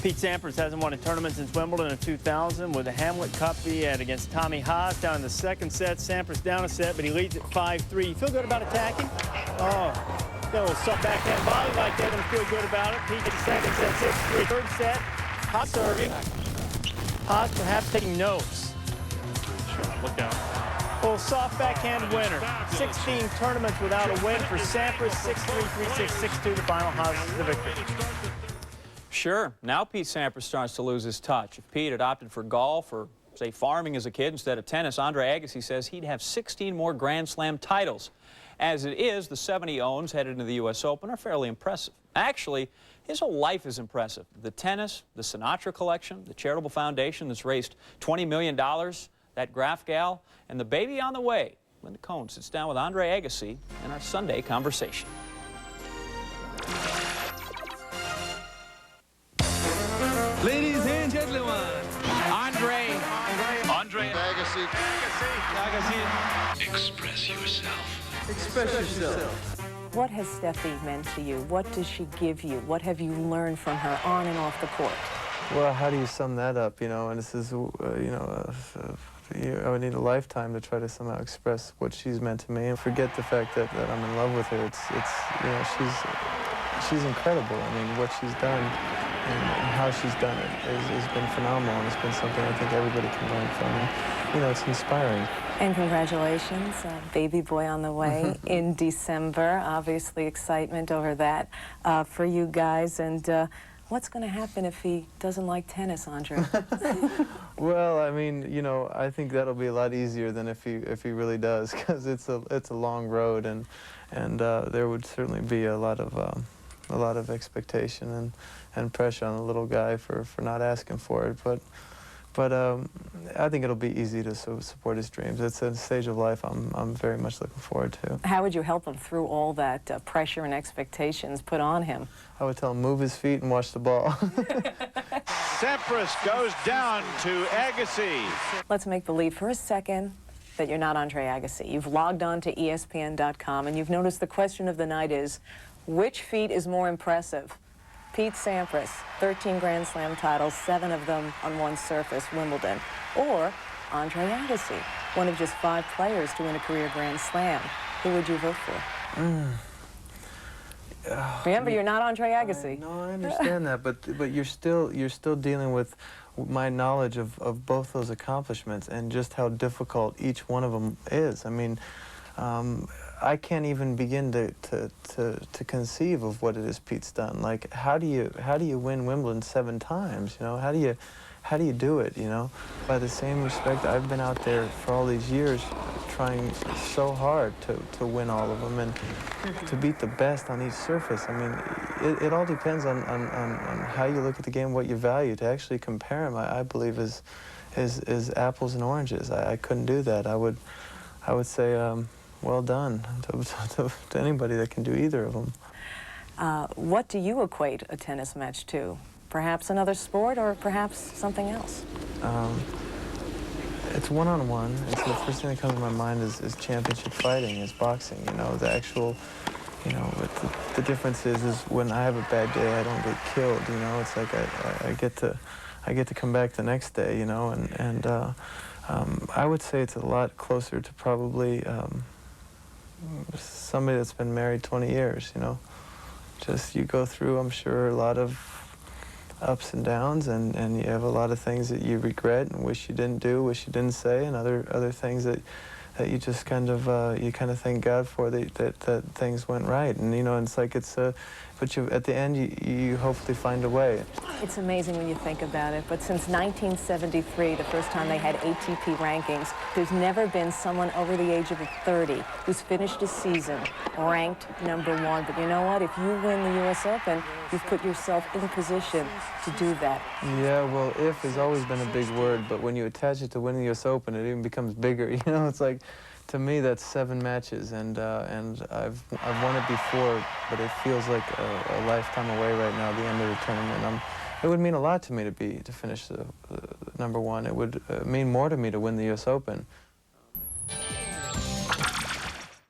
Pete Sampras hasn't won a tournament since Wimbledon in 2000 with the Hamlet Cup he had against Tommy Haas down in the second set. Sampras down a set, but he leads at 5-3. You feel good about attacking? Oh, got a little soft backhand volley like that, and feel good about it. Pete gets the second set, 6-3. Third set, Haas serving. Haas perhaps taking notes. Look out. A little soft backhand winner. 16 tournaments without a win for Sampras. 6-3, 3-6, 6-2. The final. Haas the victory. Sure. Now Pete Sampras starts to lose his touch. If Pete had opted for golf or, say, farming as a kid instead of tennis, Andre Agassi says he'd have 16 more Grand Slam titles. As it is, the 7 he owns headed into the U.S. Open are fairly impressive. Actually, his whole life is impressive. The tennis, the Sinatra collection, the charitable foundation that's raised $20 million, that Graf gal, and the baby on the way. Linda Cohn sits down with Andre Agassi in our Sunday conversation. Ladies and gentlemen, Andre Agassi. Express yourself. Express yourself. What has Steffi meant to you? What does she give you? What have you learned from her on and off the court? Well, how do you sum that up, you know? And this is, I would need a lifetime to try to somehow express what she's meant to me and forget the fact that I'm in love with her. It's you know, she's incredible. I mean, what she's done and how she's done it has been phenomenal, and it's been something I think everybody can learn from. And, you know, it's inspiring. And congratulations, baby boy on the way in December. Obviously, excitement over that for you guys. And what's going to happen if he doesn't like tennis, Andre? Well, I mean, you know, I think that'll be a lot easier than if he really does, because it's a long road, and there would certainly be a lot of expectation and pressure on the little guy for not asking for it. But I think it'll be easy to support his dreams. It's a stage of life I'm very much looking forward to. How would you help him through all that pressure and expectations put on him? I would tell him move his feet and watch the ball. Sampras goes down to Agassi. Let's make believe for a second that you're not Andre Agassi. You've logged on to ESPN.com and you've noticed the question of the night is, which feat is more impressive? Pete Sampras, 13 Grand Slam titles, 7 of them on one surface, Wimbledon. Or Andre Agassi, one of just 5 players to win a career Grand Slam. Who would you vote for? Remember, you're not Andre Agassi. No, I understand that, but you're still dealing with my knowledge of both those accomplishments and just how difficult each one of them is. I mean, I can't even begin to conceive of what it is Pete's done. Like, how do you win Wimbledon 7 times? You know, how do you do it? You know, by the same respect, I've been out there for all these years trying so hard to win all of them and to beat the best on each surface. I mean, it all depends on how you look at the game, what you value. To actually compare them, I believe is apples and oranges. I couldn't do that. I would say. Well done to anybody that can do either of them. What do you equate a tennis match to? Perhaps another sport or perhaps something else? It's one-on-one. It's the first thing that comes to my mind is championship fighting, is boxing. You know, the actual, you know, the difference is when I have a bad day, I don't get killed. You know, it's like I get to come back the next day. You know, and I would say it's a lot closer to probably. Somebody that's been married 20 years, you know. Just you go through, I'm sure, a lot of ups and downs, and you have a lot of things that you regret and wish you didn't do, wish you didn't say, and other things that you just kind of thank God for that things went right. And you know, it's like but at the end you hopefully find a way. It's amazing when you think about it, but since 1973, the first time they had ATP rankings, there's never been someone over the age of 30 who's finished a season ranked #1. But you know what? If you win the U.S. Open, you've put yourself in a position to do that. Yeah, well, if has always been a big word, but when you attach it to winning the U.S. Open, it even becomes bigger. You know, it's like, to me, that's 7 matches, and I've won it before, but it feels like a lifetime away right now, the end of the tournament. It would mean a lot to me to finish the #1. It would mean more to me to win the U.S. Open.